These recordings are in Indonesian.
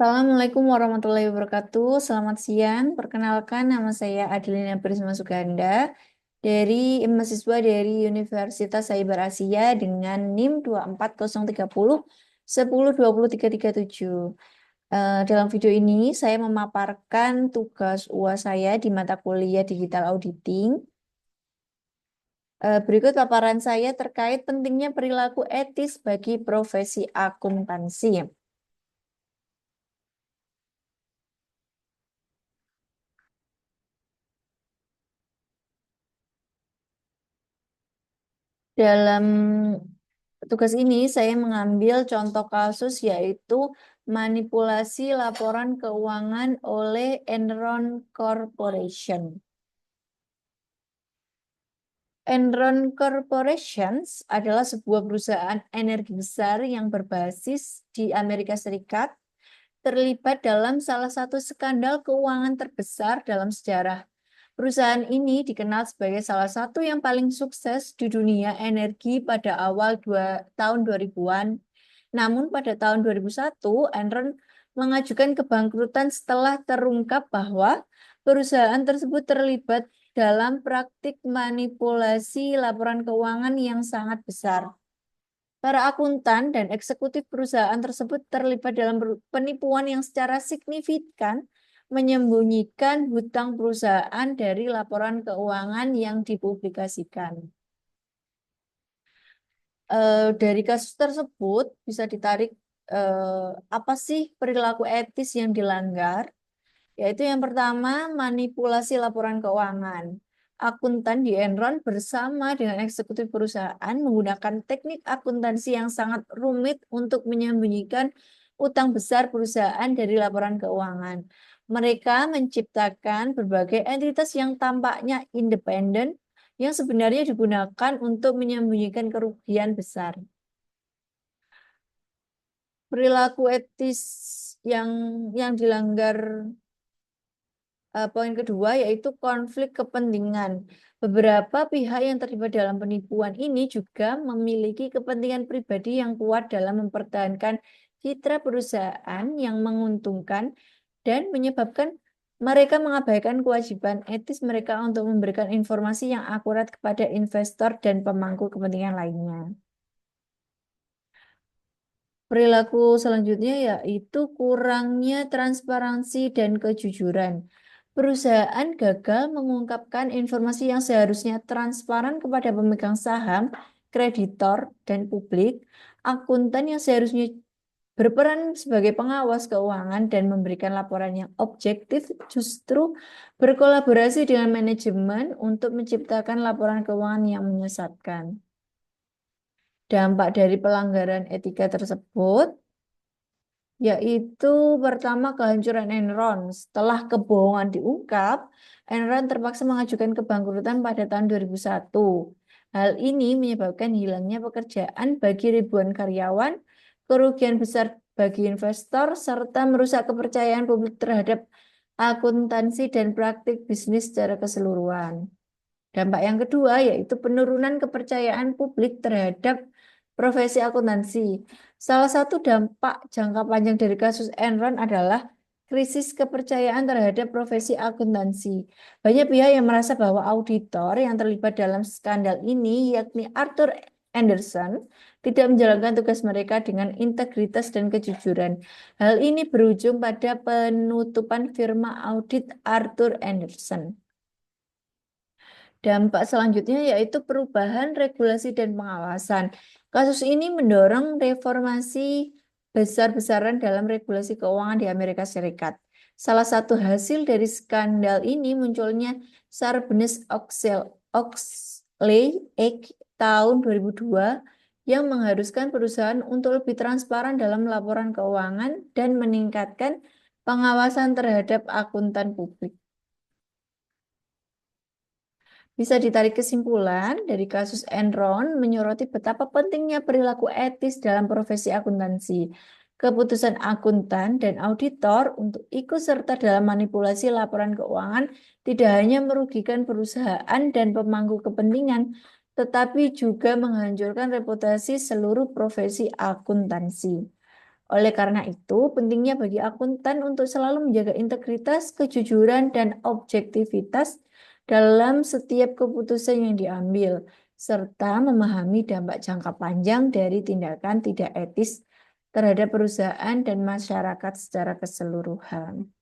Assalamualaikum warahmatullahi wabarakatuh. Selamat siang. Perkenalkan, nama saya Adelina Prisma Suganda dari mahasiswa dari Universitas Cyber Asia dengan NIM 24030 10 20 337. Dalam video ini saya memaparkan tugas UAS saya di mata kuliah Digital Auditing. Berikut paparan saya terkait pentingnya perilaku etis bagi profesi akuntansi. Dalam tugas ini saya mengambil contoh kasus yaitu manipulasi laporan keuangan oleh Enron Corporation. Enron Corporation adalah sebuah perusahaan energi besar yang berbasis di Amerika Serikat, terlibat dalam salah satu skandal keuangan terbesar dalam sejarah. Perusahaan ini dikenal sebagai salah satu yang paling sukses di dunia energi pada awal tahun 2000-an. Namun pada tahun 2001, Enron mengajukan kebangkrutan setelah terungkap bahwa perusahaan tersebut terlibat dalam praktik manipulasi laporan keuangan yang sangat besar. Para akuntan dan eksekutif perusahaan tersebut terlibat dalam penipuan yang secara signifikan menyembunyikan hutang perusahaan dari laporan keuangan yang dipublikasikan. Dari kasus tersebut bisa ditarik apa sih perilaku etis yang dilanggar? Yaitu yang pertama, manipulasi laporan keuangan. Akuntan di Enron bersama dengan eksekutif perusahaan menggunakan teknik akuntansi yang sangat rumit untuk menyembunyikan utang besar perusahaan dari laporan keuangan. Mereka menciptakan berbagai entitas yang tampaknya independen yang sebenarnya digunakan untuk menyembunyikan kerugian besar. Perilaku etis yang dilanggar. Poin kedua yaitu konflik kepentingan. Beberapa pihak yang terlibat dalam penipuan ini juga memiliki kepentingan pribadi yang kuat dalam mempertahankan citra perusahaan yang menguntungkan dan menyebabkan mereka mengabaikan kewajiban etis mereka untuk memberikan informasi yang akurat kepada investor dan pemangku kepentingan lainnya. Perilaku selanjutnya yaitu kurangnya transparansi dan kejujuran. Perusahaan gagal mengungkapkan informasi yang seharusnya transparan kepada pemegang saham, kreditor, dan publik. Akuntan yang seharusnya berperan sebagai pengawas keuangan dan memberikan laporan yang objektif justru berkolaborasi dengan manajemen untuk menciptakan laporan keuangan yang menyesatkan. Dampak dari pelanggaran etika tersebut yaitu pertama kehancuran Enron. Setelah kebohongan diungkap, Enron terpaksa mengajukan kebangkrutan pada tahun 2001. Hal ini menyebabkan hilangnya pekerjaan bagi ribuan karyawan, kerugian besar bagi investor, serta merusak kepercayaan publik terhadap akuntansi dan praktik bisnis secara keseluruhan. Dampak yang kedua yaitu penurunan kepercayaan publik terhadap profesi akuntansi. Salah satu dampak jangka panjang dari kasus Enron adalah krisis kepercayaan terhadap profesi akuntansi. Banyak pihak yang merasa bahwa auditor yang terlibat dalam skandal ini, yakni Arthur Anderson, tidak menjalankan tugas mereka dengan integritas dan kejujuran. Hal ini berujung pada penutupan firma audit Arthur Anderson. Dampak selanjutnya yaitu perubahan regulasi dan pengawasan. Kasus ini mendorong reformasi besar-besaran dalam regulasi keuangan di Amerika Serikat. Salah satu hasil dari skandal ini munculnya Sarbanes-Oxley Act tahun 2002 yang mengharuskan perusahaan untuk lebih transparan dalam laporan keuangan dan meningkatkan pengawasan terhadap akuntan publik. Bisa ditarik kesimpulan dari kasus Enron menyoroti betapa pentingnya perilaku etis dalam profesi akuntansi. Keputusan akuntan dan auditor untuk ikut serta dalam manipulasi laporan keuangan tidak hanya merugikan perusahaan dan pemangku kepentingan, tetapi juga menghancurkan reputasi seluruh profesi akuntansi. Oleh karena itu, pentingnya bagi akuntan untuk selalu menjaga integritas, kejujuran, dan objektivitas dalam setiap keputusan yang diambil, serta memahami dampak jangka panjang dari tindakan tidak etis terhadap perusahaan dan masyarakat secara keseluruhan.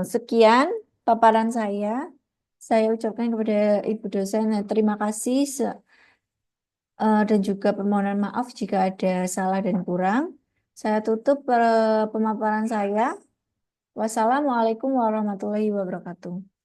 Sekian paparan saya. Saya ucapkan kepada Ibu dosen terima kasih dan juga permohonan maaf jika ada salah dan kurang. Saya tutup pemaparan saya. Wassalamualaikum warahmatullahi wabarakatuh.